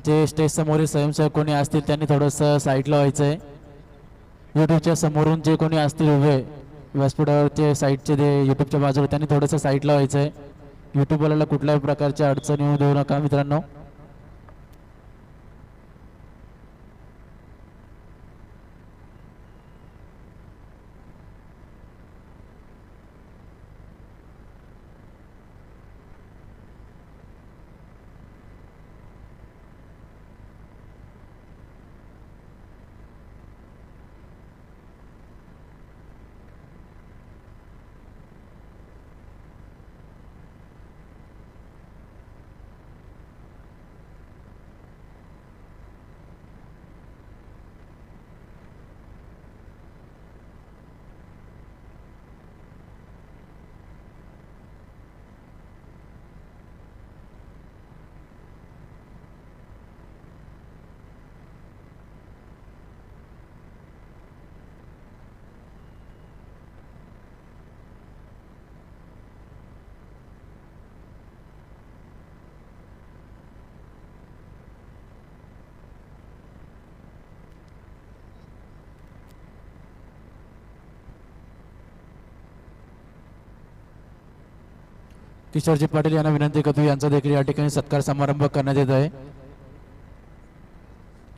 जे स्टेज समोरील स्वयंसेवक कोणी असतील त्यांनी थोडंसं साईडला व्हायचं आहे. यूट्यूबच्या समोरून जे कोणी असतील उभे व्यासपीठावरचे साईडचे जे यूट्यूबच्या बाजूला त्यांनी थोडंसं साईडला व्हायचं आहे. यूट्यूबवाल्याला कुठल्याही प्रकारच्या अडचणी येऊ देऊ नका मित्रांनो. किशोरजी पाटील यांना विनंती करतो यांचा देखील या ठिकाणी सत्कार समारंभ करण्यात येत आहे.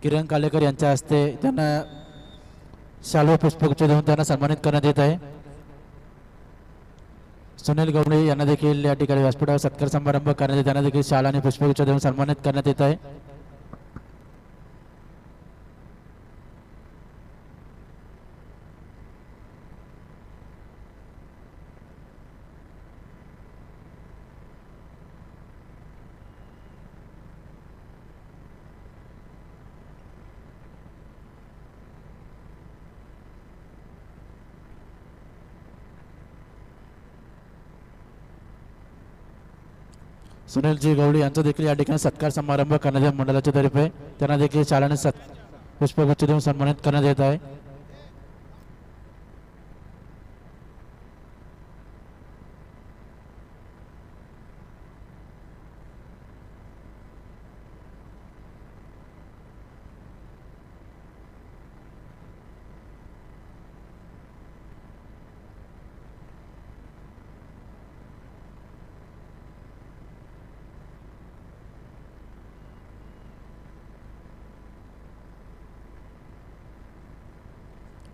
किरण कालेकर यांच्या हस्ते त्यांना शाल पुष्पगुच्छ देऊन त्यांना सन्मानित करण्यात येत आहे. सुनील गवळे यांना देखील या ठिकाणी व्यासपीठावर सत्कार समारंभ करण्यात येत त्यांना देखील शाल आणि पुष्पगुच्छ देऊन सन्मानित करण्यात येत आहे. सुनीलजी गवळी यांचा देखील या ठिकाणी सत्कार समारंभ करण्यात येत मंडळाच्या तर्फे त्यांना देखील शाल आणि पुष्पगुच्छ देऊन सन्मानित करण्यात येत आहे.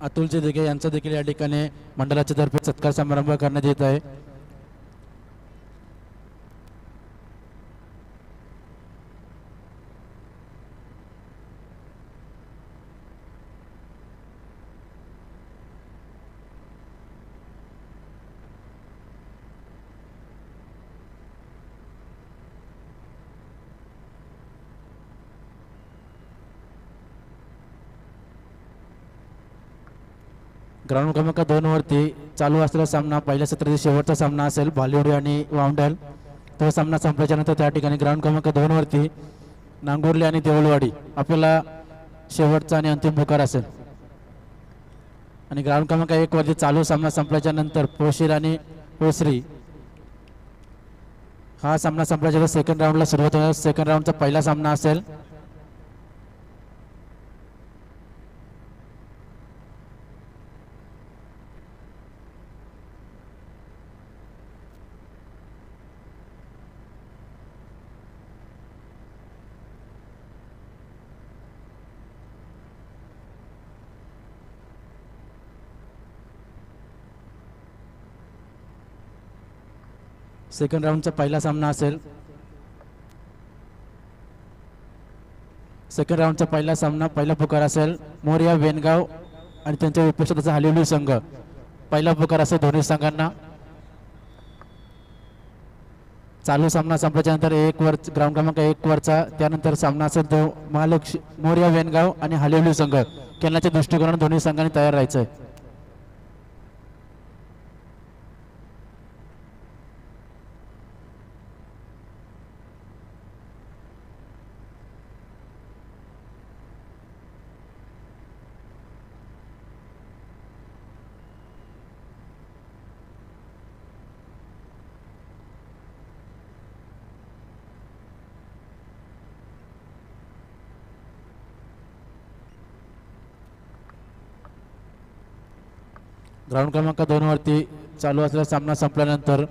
अतुलजी दिघे यांचा देखील या ठिकाणी मंडळाच्या तर्फे सत्कार समारंभ करण्यात येत आहे. ग्राउंड क्रमांक 2 वरती चालू असलेला सामना पहिल्या सत्रातील शेवटचा सामना असेल भालिवडी आणि वावंडल. तो सामना संपल्याच्या नंतर त्या ठिकाणी ग्राउंड क्रमांक 2 वरती नांगुर्ले आणि देऊळवाडी आपल्याला शेवटचा आणि अंतिम पुकार असेल. आणि ग्राउंड क्रमांक 1 वरती चालू सामना संपल्याच्या नंतर पोशीर आणि पोसरी हा सामना संपल्याच्या नंतर सेकंड राऊंडला सुरुवात होणार. सेकंड राऊंडचा पहिला सामना असेल सेकंड राऊंडचा पहिला सामना असेल. सेकंड राऊंडचा पहिला सामना पहिला पुकार असेल मोरया वेनगाव आणि त्यांच्या विपक्षाचा हलिवली संघ. पहिला पुकार असेल दोन्ही संघांना. चालू सामना संपल्याच्या नंतर ग्राउंड क्रमांक 1 वरचा त्यानंतर सामना असेल तो महालक्ष्मी मोरया वेनगाव आणि हलिवली संघ. खेळण्याच्या दृष्टिकोनाने दोन्ही संघांनी तयार राहायचं आहे. ग्राउंड क्रमांक 2 वरती चालू असलेला सामना संपल्यानंतर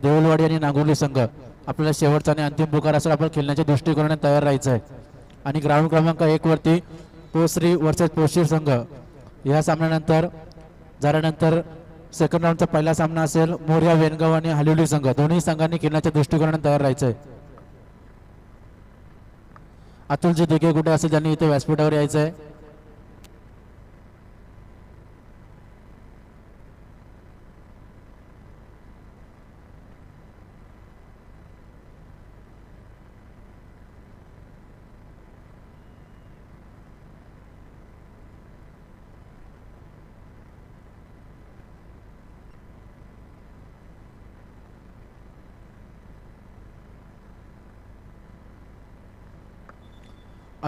देऊळवाडी आणि नागुर्ली संघ आपल्याला शेवटचा आणि अंतिम पुकार असेल आपण खेळण्याच्या दृष्टिकोनाने तयार राहायचं आहे. आणि ग्राउंड क्रमांक 1 वरती पोश्री वर्सेस पोशीर संघ या सामन्यानंतर झाल्यानंतर सेकंड राऊंडचा पहिला सामना असेल मोर्या वेनगाव आणि हलिवली संघ. दोन्ही संघांनी खेळण्याच्या दृष्टिकोनाने तयार राहायचं आहे. अतुलजी दिघे कुठे असेल त्यांनी इथे व्यासपीठावर यायचं आहे.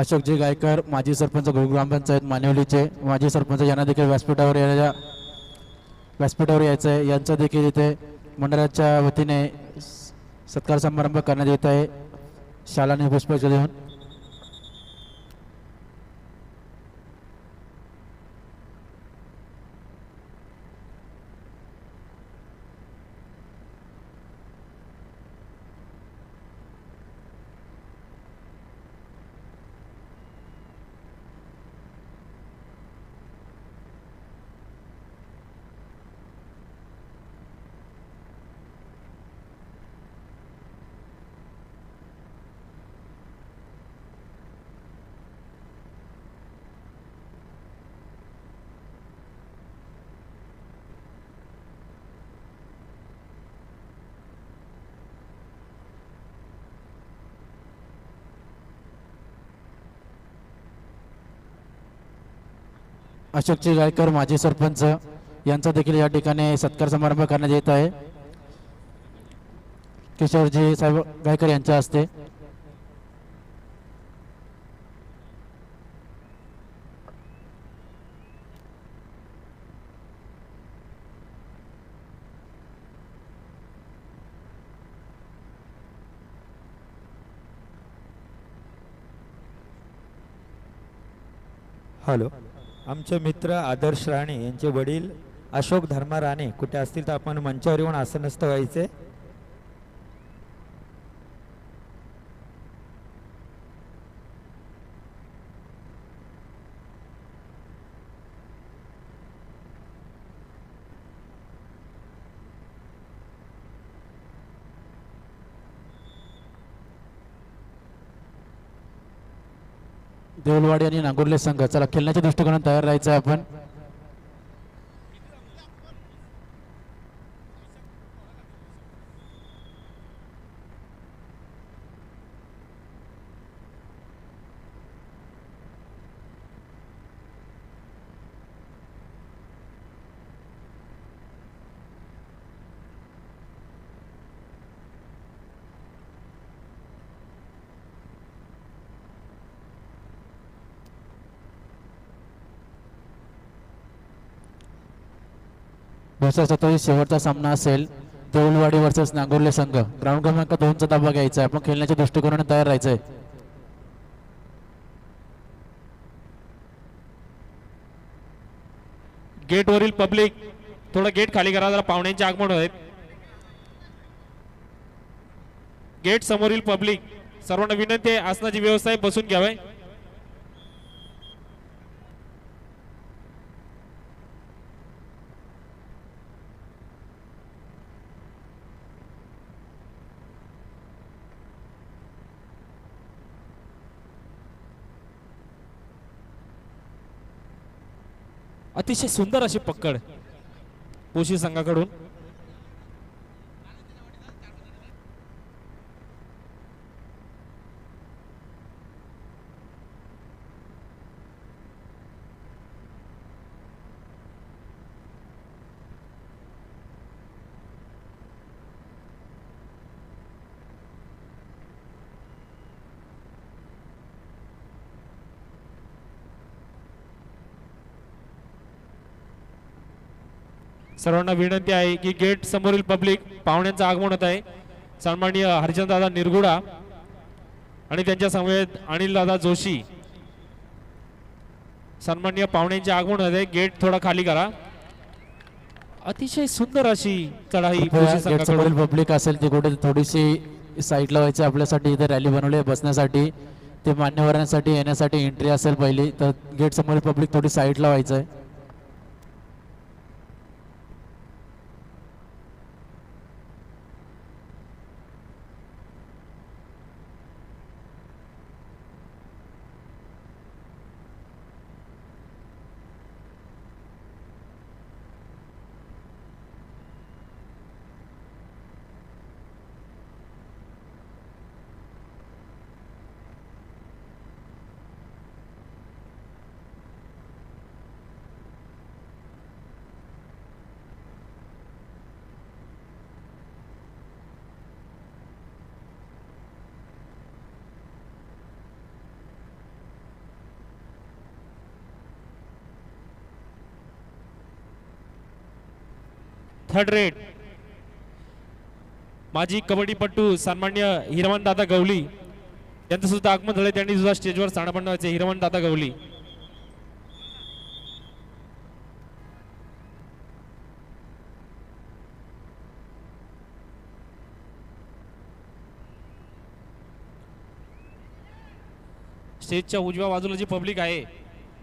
अशोकजी गायकर माजी सरपंच ग्रामपंचायत मानिवलीचे माजी सरपंच यांना देखील व्यासपीठावर यायचं आहे. यांचं देखील इथे मंडळाच्या वतीने सत्कार समारंभ करण्यात येत आहे शालाने पुष्पचक्र देऊन. अशोकजी गायकर माजी सरपंच यांचा देखील या ठिकाणी सत्कार समारंभ करण्यात येत आहे किशोरजी साहेब गायकर यांच्या हस्ते. हॅलो, आमचे मित्र आदर्श राणे यांचे वडील अशोक धर्मा राणे कुठे असतील तर आपण मंचावर येऊन आसनस्थ व्हायचे. देऊळवाडी आणि नागुर्ले संघ चला खेळण्याच्या दृष्टिकोनातून तयार राहायचं आहे आपण. दुसरा 27 शेवटचा सामना असेल देऊळवाडी वर्सेस नागुर्ले संघ. ग्राउंड क्रमांक 2 चा ताबा घ्यायचा आहे आपण खेळण्याच्या दृष्टिकोनाने तयार राहायचं आहे. गेट वरील पब्लिक थोडं गेट खाली करा, जरा पाहुण्यांचे आगमन आहेत. गेट समोरील पब्लिक सर्वांना विनंती आहे आसनाची व्यवस्था आहे, बसून घ्यावे. अतिशय सुंदर अशी पकड पोशी संघाकडून. सर्वांना विनंती आहे की गेट समोरील पब्लिक पाहुण्यांचं आगमन होत आहे. सन्माननीय हरिचंद्रदादा निरगुडा आणि त्यांच्या समवेत अनिलदादा जोशी सन्माननीय पाहुण्यांचे आगमन होत आहे. गेट थोडा खाली करा. अतिशय सुंदर अशी चढाई कृपया पुरुष गेट संघाकडून. समोरील पब्लिक असेल ती कुठे थोडीशी साईडला व्हायची आपल्यासाठी. इथे रॅली बनवली आहे बसण्यासाठी, ते मान्यवरांसाठी येण्यासाठी एंट्री असेल पहिली, तर गेट समोरील पब्लिक थोडी साईडला व्हायचं आहे. थर्ड रेड माजी कबड्डीपटू सन्मान्य हिरवण दादा गवली यांचं सुद्धा आगमन झालं. त्यांनी सुद्धा स्टेजवर स्थान बनवायचे. हिरवण दादा गवली. स्टेजच्या उजव्या बाजूला जी पब्लिक आहे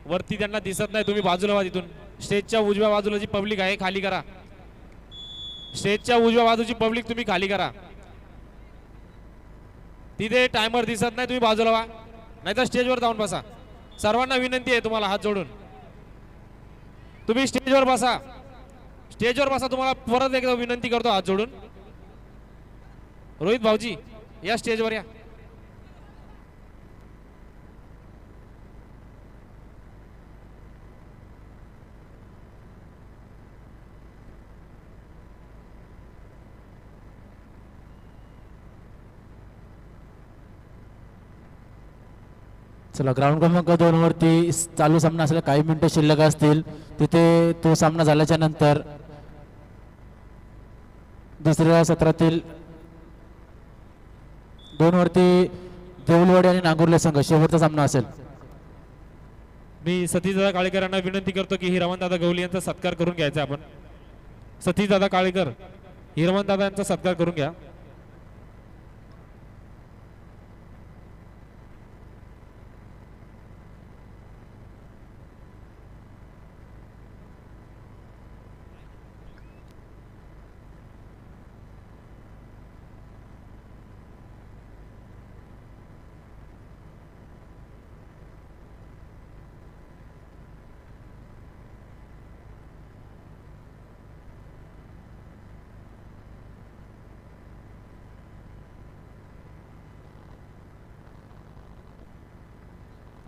वरती त्यांना दिसत नाही, तुम्ही बाजूला व्हा तिथून. स्टेजच्या उजव्या बाजूला जी पब्लिक आहे खाली करा. स्टेजच्या उजव्या बाजूची पब्लिक तुम्ही खाली करा. तिथे टायमर दिसत नाही, तुम्ही बाजूला व्हा, नाहीतर स्टेजवर जाऊन बसा. सर्वांना विनंती आहे तुम्हाला हात जोडून, तुम्ही स्टेजवर बसा. स्टेजवर बसा. तुम्हाला परत एकदा विनंती करतो हात जोडून. रोहित भाऊजी या स्टेजवर या. चला, ग्राउंड क्रमांक 2 वरती चालू सामना असलेला काही मिनिटं शिल्लक असतील. तिथे तो सामना झाल्याच्या नंतर दुसऱ्या सत्रातील 2 वरती देऊलवाडी आणि नांगुर्ले संघ शेवटचा सामना असेल. मी सतीशदादा काळेकरांना विनंती करतो की हिरवणदादा गवली यांचा सत्कार करून घ्यायचा आपण. सतीशदादा काळेकर, हिरवणदादा यांचा सत्कार करून घ्या.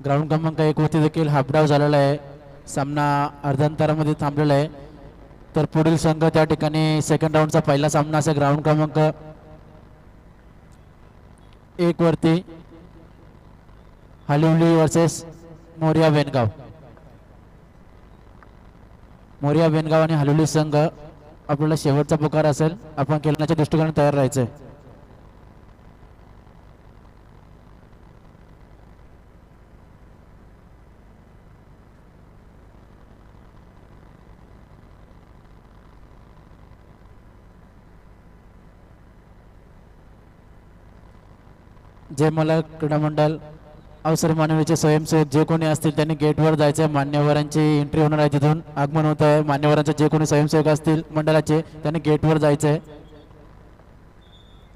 ग्राउंड क्रमांक 1 वरती देखील हाफडाव झालेला आहे. सामना अर्धांतरामध्ये थांबलेला आहे. तर पुढील संघ त्या ठिकाणी सेकंड राऊंडचा पहिला सामना असेल. ग्राउंड क्रमांक 1 वरती हालिवली वर्सेस मोरिया बेनगाव. मोरिया बेनगाव आणि हालिवली संघ आपल्याला शेवटचा पुकार असेल. आपण खेळण्याच्या दृष्टिकोनाने तयार राहायचंय. जय मला क्रीडा मंडळ अवसर मानवीचे स्वयंसेवक जे कोणी असतील त्यांनी गेटवर जायचं आहे. मान्यवरांची एंट्री होणार आहे, तिथून आगमन होत आहे. मान्यवरांचे जे कोणी स्वयंसेवक असतील मंडळाचे त्यांनी गेटवर जायचं आहे.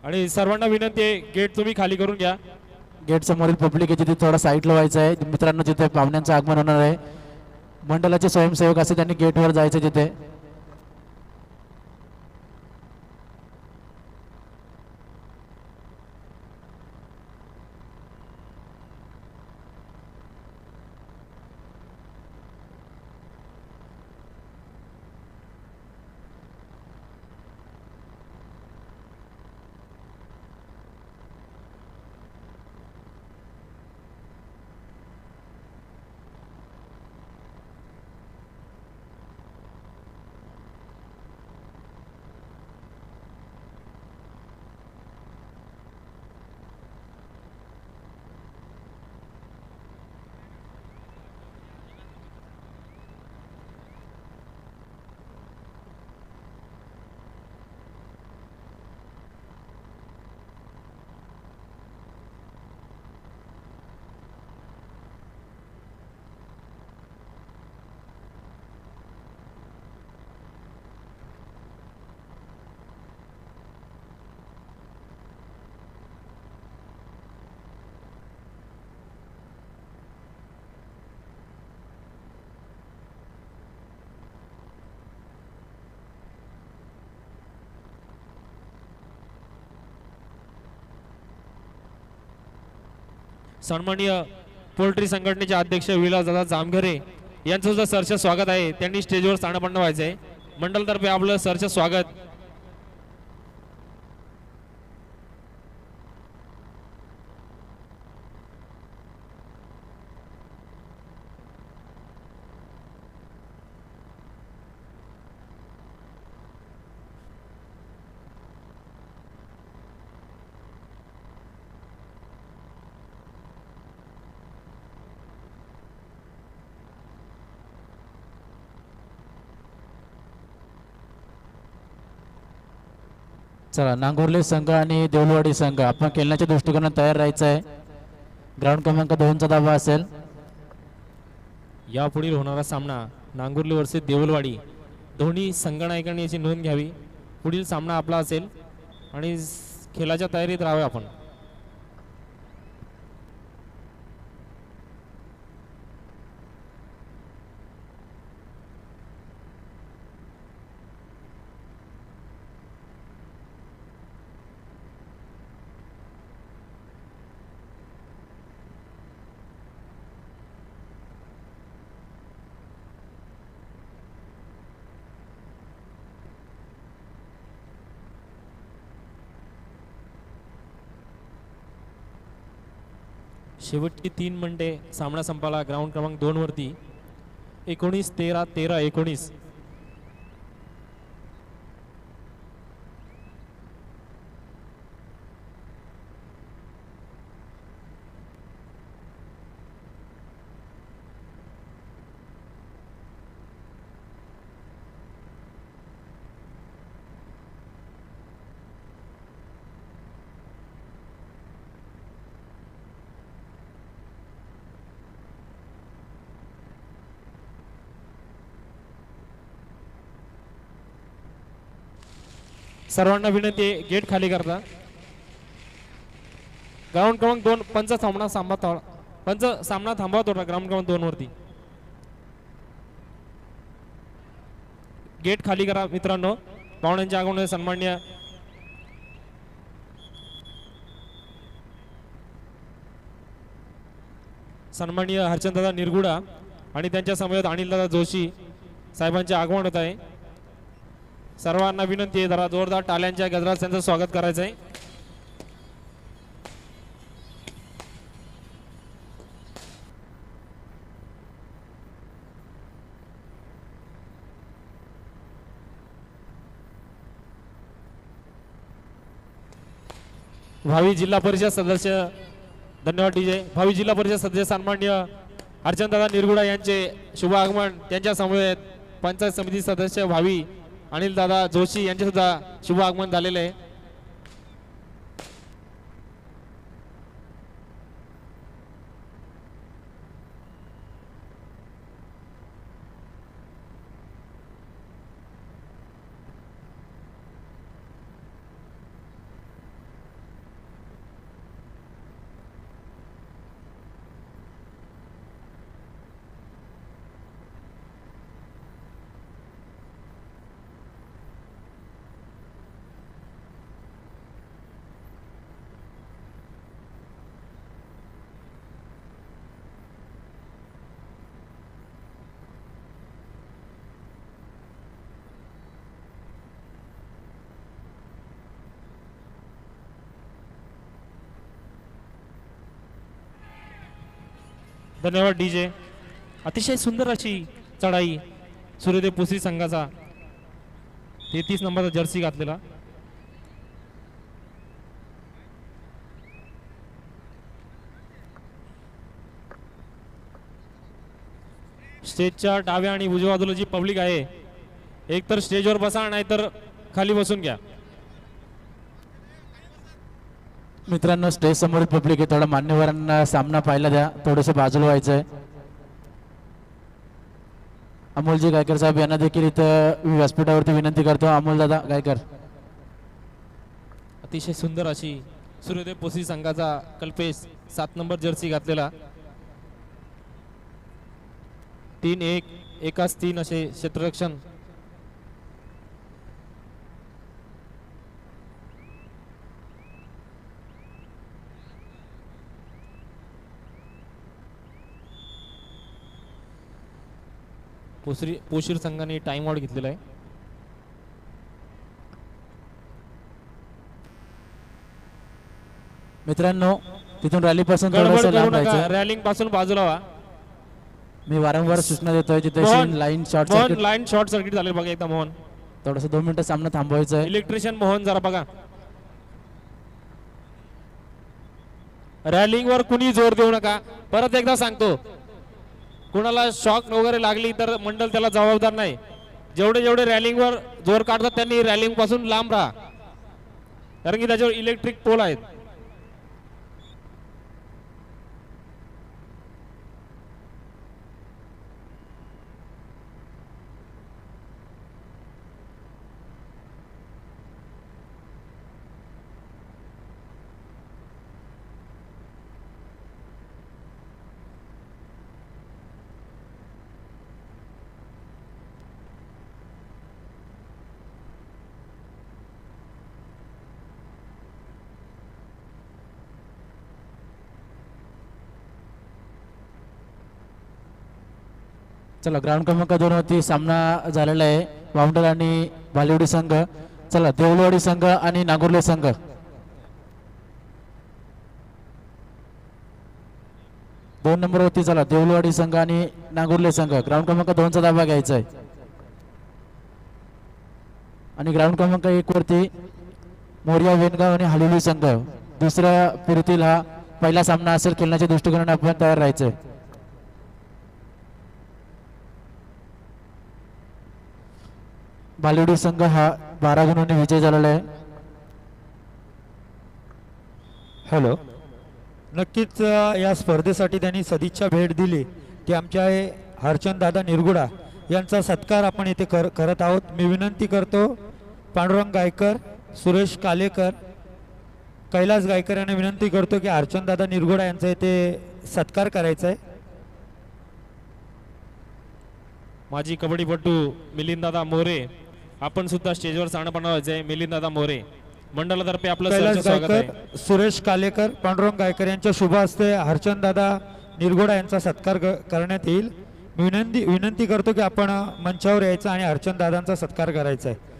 आणि सर्वांना विनंती आहे गेट तुम्ही खाली करून घ्या. गेट समोरील पब्लिक आहे तिथे थोडा साईडला व्हायचं आहे. मित्रांनो, जिथे पाहुण्यांचं आगमन होणार आहे, मंडळाचे स्वयंसेवक असतील त्यांनी गेटवर जायचं तिथे. सन्माननीय पोल्ट्री संघटनेचे अध्यक्ष विलासदादा जामघरे यांचं सुद्धा सरच स्वागत आहे. त्यांनी स्टेजवर स्थानापन्न व्हायचं आहे. मंडळतर्फे आपलं सरच स्वागत. चला, नांगुर्ले संघ आणि देऊलवाडी संघ आपण खेळण्याच्या दृष्टिकोनात तयार राहायचं आहे. ग्राउंड क्रमांक 2चा धावा असेल. यापुढील होणारा सामना नांगुर्ले वर्सेस देऊलवाडी. दोन्ही संघनायकांनी याची नोंद घ्यावी. पुढील सामना आपला असेल आणि खेळाच्या तयारीत राहावे आपण. शेवटची 3 मिनिटे सामना संपला. ग्राउंड क्रमांक 2 वरती 19-13, 13-19. सर्वांना विनंती आहे, गेट खाली करता. ग्राउंड क्रमांक 2 पंच सामना थांबवत होता. ग्राउंड क्रमांक 2 वरती गेट खाली करा मित्रांनो. पाहुण्यांच्या आगमनाने सन्माननीय हरचंददादा निरगुडा आणि त्यांच्या समवेत अनिलदादा जोशी साहेबांचे आगमन होत आहे. सर्वांना विनंती आहे, जरा जोरदार टाळ्यांच्या गजरात त्यांचं स्वागत करायचं आहे. भावी जिल्हा परिषद सदस्य, धन्यवाद डीजे. भावी जिल्हा परिषद सदस्य सन्माननीय हरचंददादा निरगुडा यांचे शुभ आगमन. त्यांच्या समवेत पंचायत समिती सदस्य भावी अनिलदादा जोशी यांचे सुद्धा शुभ आगमन झालेले आहे. धन्यवाद डीजे. अतिशय सुंदर अशी चढाई सूर्यदेव पुसरी संघाचा 33 नंबरचा जर्सी घातलेला. स्टेजच्या डाव्या आणि उजव्या बाजूला जी पब्लिक आहे, एक तर स्टेजवर बसा नाहीतर खाली बसून घ्या. मित्रांनो, स्टेज समोर पब्लिक आहे, थोडा मान्यवरांना सामना पाहायला द्या. थोडंसं बाजूला व्हायचंय. अमोलजी गायकर साहेब यांना देखील इथं व्यासपीठावरती विनंती करतो. अमोलदादा गायकर. अतिशय सुंदर अशी सूर्यदेव पुसरी संघाचा कल्पेश 7 नंबर जर्सी घातलेला. 3-1 एकाच 3 असे क्षेत्ररक्षण. पोशीर संघाने टाइम आउट घेतलेला आहे. मित्रांनो तिथून रॅलीपासून थोडंसं लांब राहायचं. रॅलिंग पासून बाजूला व्हा. मी वारंवार सूचना देतोय जिथे line short Mohan circuit line short circuit झाले बघा एकदा. मोहन थोडंसं 2 मिनिटं सामना थांबवायचं आहे. इलेक्ट्रिशियन मोहन जरा बघा. रॅलिंग वर कुणी जोर देऊ नका. परत एकदा सांगतो, कुणाला शॉक वगैरे लागली तर मंडळ त्याला जबाबदार नाही. जेवढे जेवढे रॅलिंग वर जोर काढतात त्यांनी रॅलिंग पासून लांब राहा, कारण की त्याच्यावर इलेक्ट्रिक पोल आहेत. चला ग्राउंड क्रमांक 2 वरती सामना झालेला आहे. वाउंडर आणि भालिवडी संघ. चला देऊळवाडी संघ आणि नागुर्ले संघ. दोन नंबर वरती चला देऊळवाडी संघ आणि नागुर्ले संघ. ग्राउंड क्रमांक 2 चा दाबा घ्यायचा आहे. आणि ग्राउंड क्रमांक 1 वरती मोरिया वेनगाव आणि हलुली संघ. दुसऱ्या फेरीतील हा पहिला सामना असेल. खेळण्याच्या दृष्टिकोनाने आपण तयार राहायचंय. भालिवडी संघ हा 12 गुणांनी विजय झालेला आहे. हॅलो, नक्कीच या स्पर्धेसाठी त्यांनी सदिच्छा भेट दिली ती आमच्या हरचंद दादा निरगुडा यांचा सत्कार आपण इथे करत आहोत. मी विनंती करतो पांडुरंग गायकर, सुरेश कालेकर, कैलास गायकर यांना विनंती करतो की हरचंद दादा निरगुडा यांचा इथे सत्कार करायचा आहे. माजी कबड्डीपटू मिलिंददादा मोरे आपण सुद्धा स्टेजवर स्थान बनवायचे. मिलिंददादा मोरे मंडळातर्फे आपलं कैलास सहर्ष स्वागत गायकर, आहे. सुरेश कालेकर, पांडुरंग गायकर यांच्या शुभ हस्ते हरचंद दादा निरगुडा यांचा सत्कार करण्यात येईल. मी विनंती करतो की आपण मंचावर यायचं आणि हरचंद दादांचा सत्कार करायचा आहे.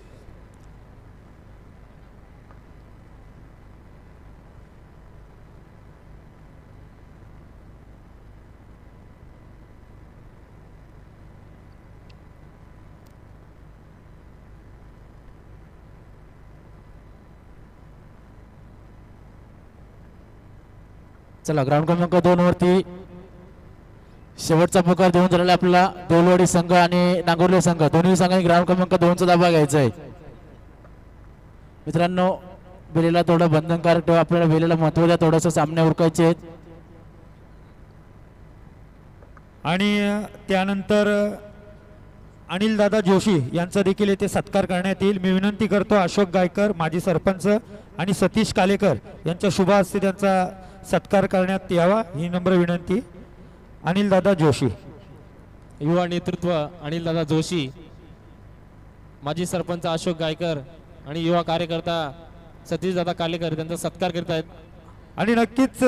चला ग्राउंड क्रमांक 2 वरती शेवटचा पुकार देऊन झालेला आपल्याला देऊळवाडी संघ आणि नागुर्ले संघ. दोन्ही संघांनी ग्राउंड क्रमांक 2 चा दाबा घ्यायचा आहे. मित्रांनो बेलेला थोडं बंधनकारक ठेवा. आपल्याला बेलेला महत्व द्या. थोडंसं सामने उरकायचे आहेत. आणि त्यानंतर अनिल दादा जोशी यांचा देखील येथे सत्कार करण्यात येईल. मी विनंती करतो अशोक गायकर माजी सरपंच आणि सतीश कालेकर यांच्या शुभ हस्ते त्यांचा सत्कार करण्यात यावा ही नम्र विनंती. अनिल दादा जोशी. युवा नेतृत्व अनिलदादा जोशी, माजी सरपंच अशोक गायकर आणि युवा कार्यकर्ता सतीशदादा कालेकर त्यांचा सत्कार करत आहेत. आणि नक्कीच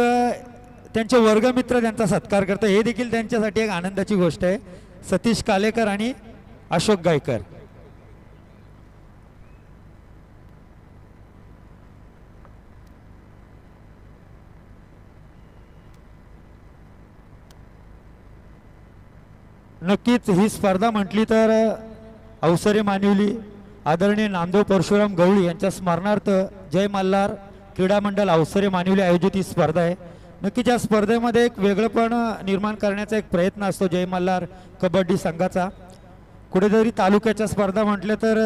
त्यांचे वर्गमित्र त्यांचा सत्कार करतात. हे देखील त्यांच्यासाठी एक आनंदाची गोष्ट आहे. सतीश कालेकर आणि अशोक गायकर. नक्कीच ही स्पर्धा म्हटली तर अवसरे मानिवली आदरणीय नामदेव परशुराम गवळी यांच्या स्मरणार्थ जय मल्हार क्रीडा मंडळ अवसरे मानिवली आयोजित ही स्पर्धा आहे. नक्कीच या स्पर्धेमध्ये एक वेगळेपण निर्माण करण्याचा एक प्रयत्न असतो जय मल्हार कबड्डी संघाचा. कुठेतरी तालुक्याच्या स्पर्धा म्हटलं तर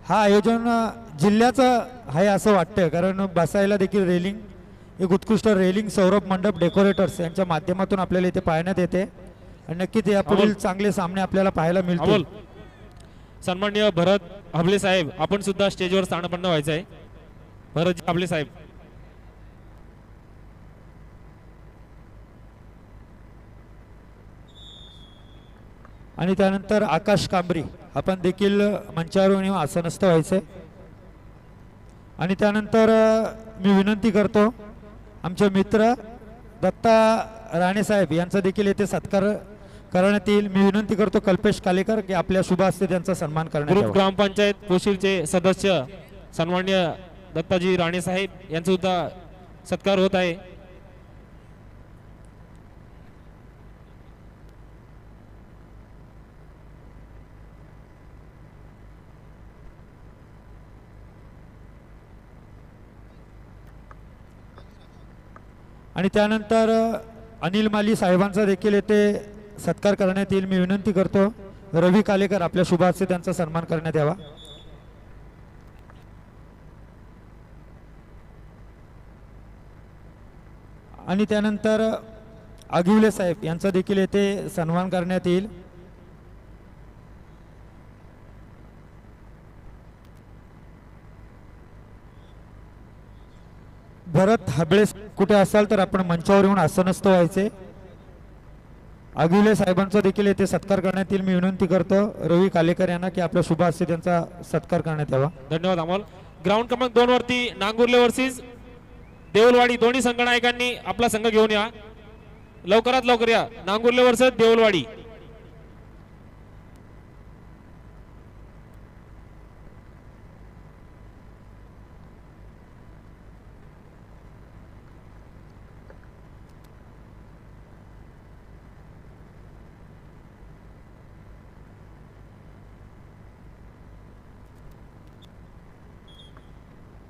हा आयोजन जिल्ह्याचं आहे असं वाटतं, कारण बसायला देखील रेलिंग, एक उत्कृष्ट रेलिंग सौरभ मंडप डेकोरेटर्स यांच्या माध्यमातून आपल्याला इथे पाहण्यात येते. आणि नक्कीच यापुढील चांगले सामने आपल्याला पाहायला मिळतील. सन्माननीय भरत हबले साहेब आपण सुद्धा स्टेजवर स्थानपन्न व्हायचं आहे. भरतजी हबले साहेब. आणि त्यानंतर आकाश कांबरी आपण देखील मंचावर येऊन आसनस्थ व्हायचंय. आणि त्यानंतर मी विनंती करतो आमचे मित्र दत्ता राणे साहेब यांचा देखील येथे सत्कार करण्यात येईल. मी विनंती करतो कल्पेश कालेकर की आपल्या शुभ हस्ते त्यांचा सन्मान करण्यात ग्रुप यावा. ग्रामपंचायत पोशीरचे सदस्य सन्माननीय दत्ताजी राणे साहेब यांचा सुद्धा सत्कार होत आहे. आणि त्यानंतर अनिल माली साहेबांचा देखील येथे सत्कार करण्यात येईल. मी विनंती करतो रवी कालेकर आपल्या शुभ हस्ते त्यांचा सन्मान करण्यात यावा. आणि त्यानंतर आगिवले साहेब यांचा देखील येथे सन्मान करण्यात येईल. भरत हाबळे कुठे असाल तर आपण मंचावर येऊन आसनस्थ व्हायचे. आगिवले साहेबांचा देखील येथे सत्कार करण्यात येईल. मी विनंती करतो रवी कालेकर यांना की आपल्या शुभ हस्ते त्यांचा सत्कार करण्यात यावा. धन्यवाद अमोल. ग्राउंड क्रमांक 2 वरती नांगुर्ले वर्सेस देऊलवाडी दोन्ही संघनायकांनी आपला संघ घेऊन या. लवकरात लवकर या. नांगुर्ले वर्सेस देऊलवाडी.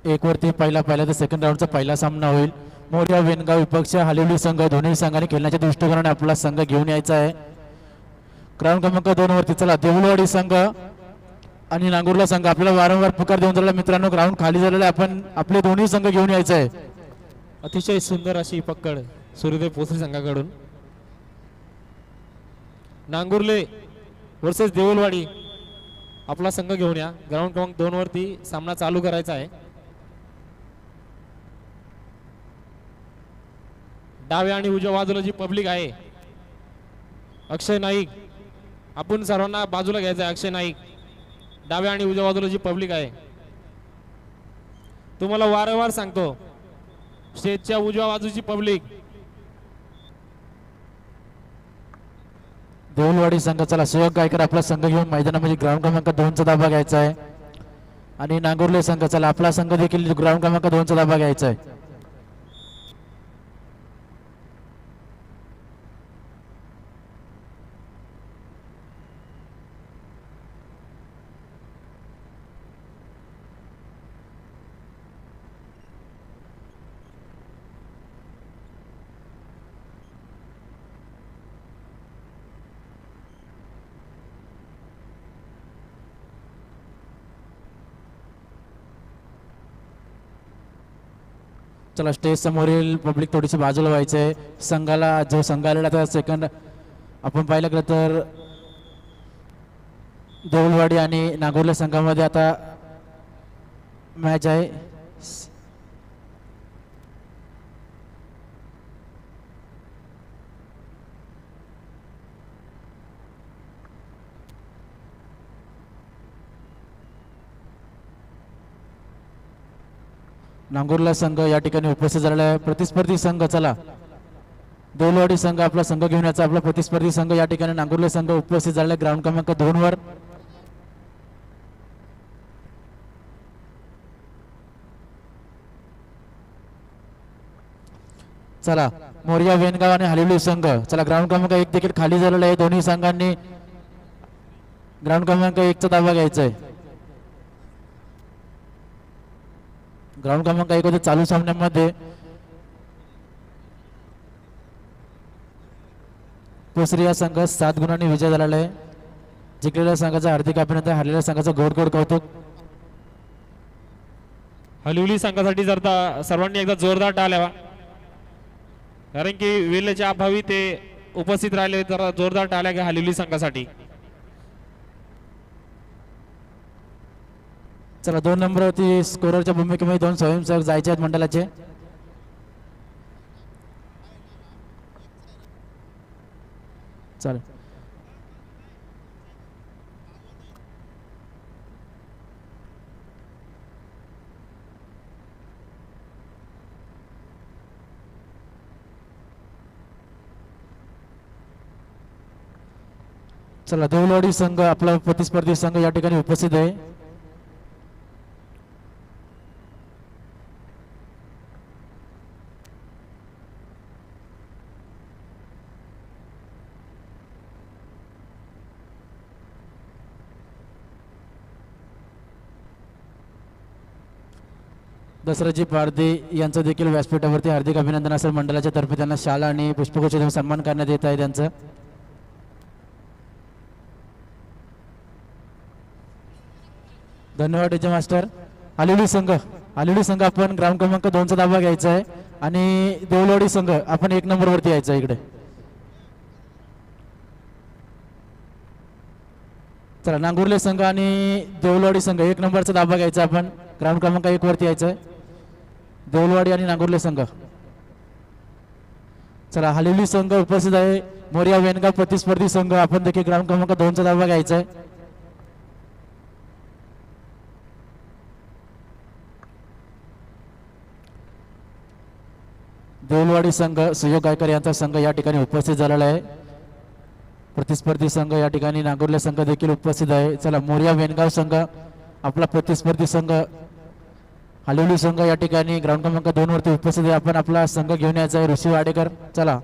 एक वरती पहिला तर सेकंड राऊंडचा पहिला सामना होईल. मोर्या वेनगाव विपक्ष हालिवली संघ दोन्ही संघांनी खेळण्याच्या दृष्टिकोनाने आपला संघ घेऊन यायचा आहे. ग्राउंड क्रमांक 2 वरती चला देऊळवाडी संघ आणि नांगुर्ला संघ आपल्याला वारंवार पुकार देऊन झाला मित्रांनो. ग्राउंड खाली झालेला आहे. आपण आपले दोन्ही संघ घेऊन यायचं आहे. अतिशय सुंदर अशी पकड सूर्यदेव पोसरी संघाकडून. नांगुर्ले वर्सेस देऊलवाडी आपला संघ घेऊन या. ग्राउंड क्रमांक 2 वरती सामना चालू करायचा आहे. डाव्या आणि उजव्या बाजूला जी पब्लिक आहे अक्षय नाईक आपण सर्वांना बाजूला घ्यायचं आहे. अक्षय नाईक डाव्या आणि उजव्या बाजूला जी पब्लिक आहे तुम्हाला वारंवार सांगतो स्टेजच्या उजव्या बाजूची पब्लिक. देऊळवाडी संघ चला सुयोग गायकर आपला संघ घेऊन मैदानामध्ये ग्राउंड क्रमांक 2चा दाबा घ्यायचा आहे. आणि नांगुर्ले संघ चला आपला संघ देखील ग्राउंड क्रमांक 2चा दाबा घ्यायचा आहे. चला स्टेज समोरील पब्लिक थोडीशी बाजूला व्हायचं आहे. संघाला जो संघ आलेला तर सेकंड आपण पाहिलं गेलं तर देऊळवाडी आणि नागोर्ले संघामध्ये आता मॅच आहे. नांगुर्ला संघ या ठिकाणी उपस्थित झालेला आहे. प्रतिस्पर्धी संघ चला देऊळवाडी संघ आपला संघ घेऊन याचा. आपला प्रतिस्पर्धी संघ या ठिकाणी नांगुर्ले संघ उपस्थित झालेला आहे ग्राउंड क्रमांक 2 वर. चला मोरिया वेनगाव आणि हालिवली संघ चला ग्राउंड क्रमांक 1 देखील खाली झालेला आहे. दोन्ही संघांनी ग्राउंड क्रमांक 1चा दाबा घ्यायचा आहे. ग्राउंड क्रमांक 1 होते चालू सामन्यामध्ये पोसरी या संघ 7 गुणांनी विजय झालेला आहे. जिंकलेल्या संघाचा हार्दिक अभिनंदन. हरलेल्या संघाचा गोड गोड कौतुक. हलिवली संघासाठी जर सर्वांनी एकदा जोरदार टाळ्या वाजवा. कारण की वेळेच्या अभावी ते उपस्थित राहिले. जरा जोरदार टाळ्या घ्या हलिवली संघासाठी. चला 2 नंबरवरती स्कोररच्या भूमिकेमध्ये 2 स्वयंसेवक जायचे आहेत मंडळाचे. चालेल चला देवलवाडी संघ आपला प्रतिस्पर्धी संघ या ठिकाणी उपस्थित आहे. दसराजी पारधी यांचं देखील व्यासपीठावरती हार्दिक अभिनंदन असेल. मंडळाच्या तर्फे त्यांना शाल आणि पुष्पगुच्छ देऊन सन्मान करण्यात येत आहे त्यांचं. धन्यवाद डीजे मास्टर. आलिवली संघ आपण ग्राउंड क्रमांक 2चा दाबा घ्यायचा आहे आणि देवलवाडी संघ आपण 1 नंबरवरती यायचं आहे इकडे. चला नांगुर्ले संघ आणि देवलवाडी संघ 1 नंबरचा दाबा घ्यायचा आपण. ग्राउंड क्रमांक 1 वरती यायचं आहे. देवलवाडी आणि नांगुर्ले संघ. चला हलिवली संघ उपस्थित आहे. मोरिया वेनगाव प्रतिस्पर्धी संघ आपण देखील ग्राउंड क्रमांक 2चा दाबा घ्यायचा आहे. देवलवाडी संघ सुयोग गायकर यांचा संघ या ठिकाणी उपस्थित झालेला आहे. प्रतिस्पर्धी संघ या ठिकाणी नांगुर्ले संघ देखील उपस्थित आहे. चला मोरिया वेनगाव संघ आपला प्रतिस्पर्धी संघ हलिवली संघ या ठिकाणी ग्राउंड क्रमांक 2 वरती उपस्थित आहे. आपण आपला संघ घेऊन यायचा आहे. ऋषी वाडेकर चला